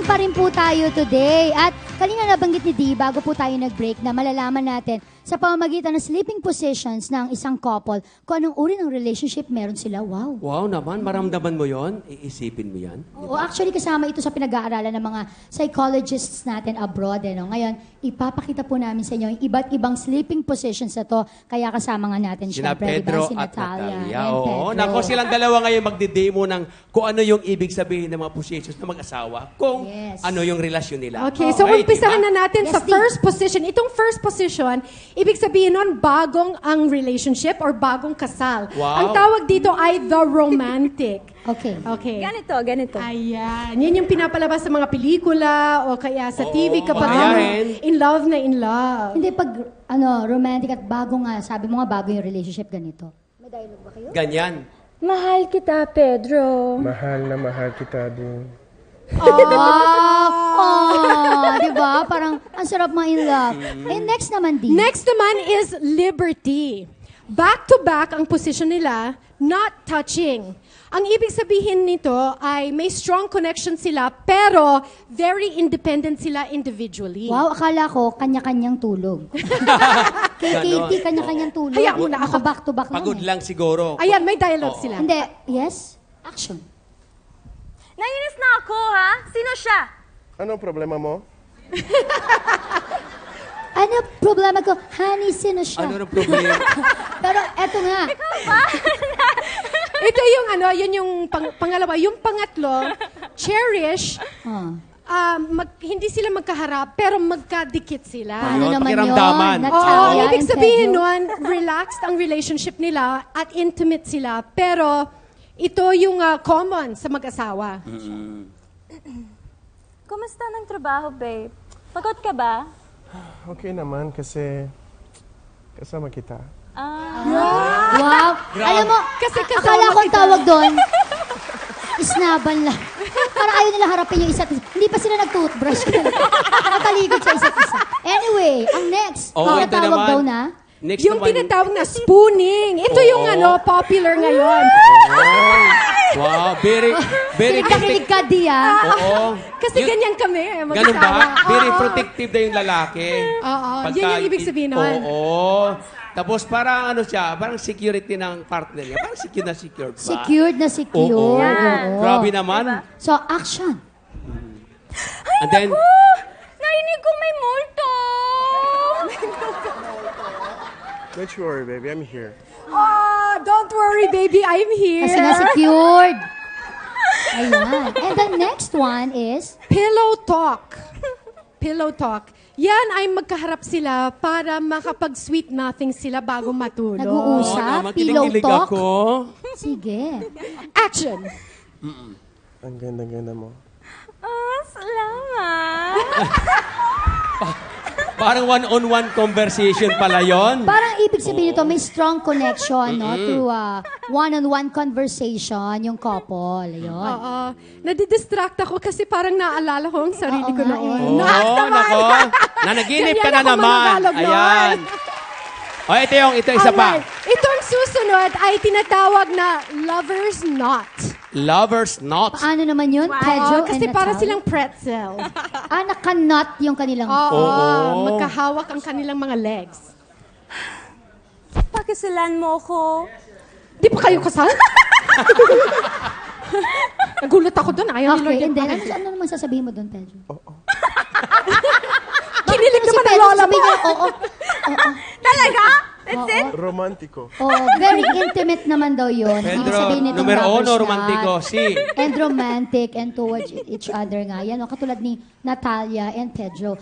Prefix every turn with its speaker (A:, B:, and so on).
A: pa rin po tayo today. At kanina nabanggit ni Dee, bago po tayo nag-break, na malalaman natin sa pamamagitan ng sleeping positions ng isang couple kung anong uri ng relationship meron sila. Wow.
B: Wow naman, maramdaman mo yon, iisipin mo yan.
A: Oo, actually kasama ito sa pinag-aaralan ng mga psychologists natin abroad. No? Ngayon, ipapakita po namin sa inyo yung iba't ibang sleeping positions na to. Kaya kasama nga natin
B: Sina
A: syempre,
B: Pedro
A: diba? Si
B: at
A: Natalia.
B: Natalia.
A: And
B: Oo,
A: Pedro.
B: nako, silang dalawa ngayon magdi-demo ng kung ano yung ibig sabihin ng mga positions ng mag-asawa, kung
A: Yes.
B: ano yung relasyon nila.
C: Okay, so umpisahan
B: diba?
C: na natin
A: Yes,
C: sa first position. Itong first position, ibig sabihin nun, bagong ang relationship or bagong kasal.
B: Wow.
C: Ang tawag dito ay the romantic.
A: Okay.
C: Okay.
D: Ganito.
C: Ayan. Yan yung pinapalabas sa mga pelikula o kaya sa TV kapag
B: Mayayain.
C: in love na in love.
A: Hindi, pag romantic at bago nga, sabi mo nga bago yung relationship, ganito. May dialogue ba kayo?
B: Ganyan.
D: Mahal kita, Pedro.
E: Mahal na mahal kita din.
A: Di ba? Parang ang sarap ma-in love. Eh, next naman, Dee.
C: Next naman is liberty. Back to back ang position nila, not touching. Ang ibig sabihin nito ay may strong connection sila pero very independent sila individually.
A: Wow, akala ko kanya-kanyang tulog. Kay
B: Ganon.
A: Katie, kanya-kanyang tulog.
C: Hayaan mo na ako.
A: Back to back
B: Pagod
A: lang.
B: lang siguro.
C: Ayan, may dialogue sila.
A: Hindi. Yes? Action.
D: Nainis na ako, ha? Sino siya?
E: Anong problema mo?
A: Ano problema ko? Honey, sino siya?
B: Ano ang problema?
A: Pero eto nga.
C: Ito yung yun yung pangalawa. Yung pangatlo, cherish, hindi sila magkaharap pero magkadikit sila.
A: Ano
B: Ayun,
A: naman yun?
B: pakiramdaman.
A: Natalia
C: Ibig
A: and
C: sabihin
A: Pedro?
C: nun, relaxed ang relationship nila at intimate sila. Pero ito yung common sa mag-asawa.
D: Kumusta ng trabaho, babe? Pagod ka ba?
E: Okay naman kasi kasama kita.
A: Wow. Alam mo,
C: Kasi
A: akala ko ang tawag doon, isnaban lang. Parang ayaw nila harapin yung isa't isa. Hindi pa sila nag-toothbrush. Nakaligod sa isa't isa. Anyway, ang next.
B: Oh, ito
A: tinatawag
B: naman.
A: daw na.
B: Next
C: Yung
B: naman.
C: tinatawag na spooning. Ito yung popular ngayon.
B: Wow, very
A: Nakikinig ka, Dia.
B: Oo.
C: Kasi ganyan kami.
B: Ganun
C: mag-asawa.
B: ba? Very protective na yung lalaki.
C: Oo, yun yung ibig sabihin nun.
B: Oo. Tapos parang parang security ng partner niya. Parang secure na secure ba?
A: Secured na secured.
B: Oo.
A: Oo.
B: Grabe naman.
A: So, action.
B: And then,
D: Narinig ko may multo!
E: Don't you worry, baby. I'm here.
C: Don't worry, baby. I'm here.
A: Kasi nga secured. Ayan. And the next one is,
C: Pillow talk. Pillow talk. Yan ay magkaharap sila para makapag-sweet nothing sila bago matulog.
A: nag-uusap, pillow
B: makinig
A: talk.
B: ako.
A: Sige.
C: Action.
E: Ang ganda-ganda mo.
D: Salamat.
B: Parang one-on-one conversation pala yon.
A: Parang ibig sabihin nito, may strong connection, no? To one-on-one conversation, yung couple. Ayun.
C: Oo. Nadidistract ako kasi parang naalala ko ang sarili
A: Oo
C: ko
A: nga
C: noon.
B: Oo, nako. Nanaginip ka
C: Ganyan
B: na
C: ako
B: naman.
C: mananagalog noon.
B: Ayan. O, ito isa pa.
C: Alright. Itong susunod ay tinatawag na lover's knot.
B: Lover's knot.
A: Paano naman yun? Pedro
C: Oo, kasi
A: and
C: para
A: Natalia?
C: silang pretzel.
A: Naka-knot yung kanilang...
C: Oo,
B: Oo.
C: magkahawak ang kanilang mga legs.
D: Pakisulan mo ko.
C: Di pa kayo kasal? Nagulat ako doon. Ayaw ni Lord
A: Okay,
C: yung
A: and then,
C: pakisal.
A: ano naman sasabihin mo doon, Pedro?
C: Kinilig
A: Si
C: naman ang
A: Pedro,
C: lola mo.
A: sabihin niya, oo.
D: Talaga? That's it?
E: Romantiko.
A: Oo, very intimate naman daw yun. Ibig
B: Pedro,
A: sabihin nitong
B: numero
A: lovers
B: uno,
A: knot.
B: romantiko. Si.
A: And romantic and towards each other nga. Yan, katulad ni Natalia and Pedro.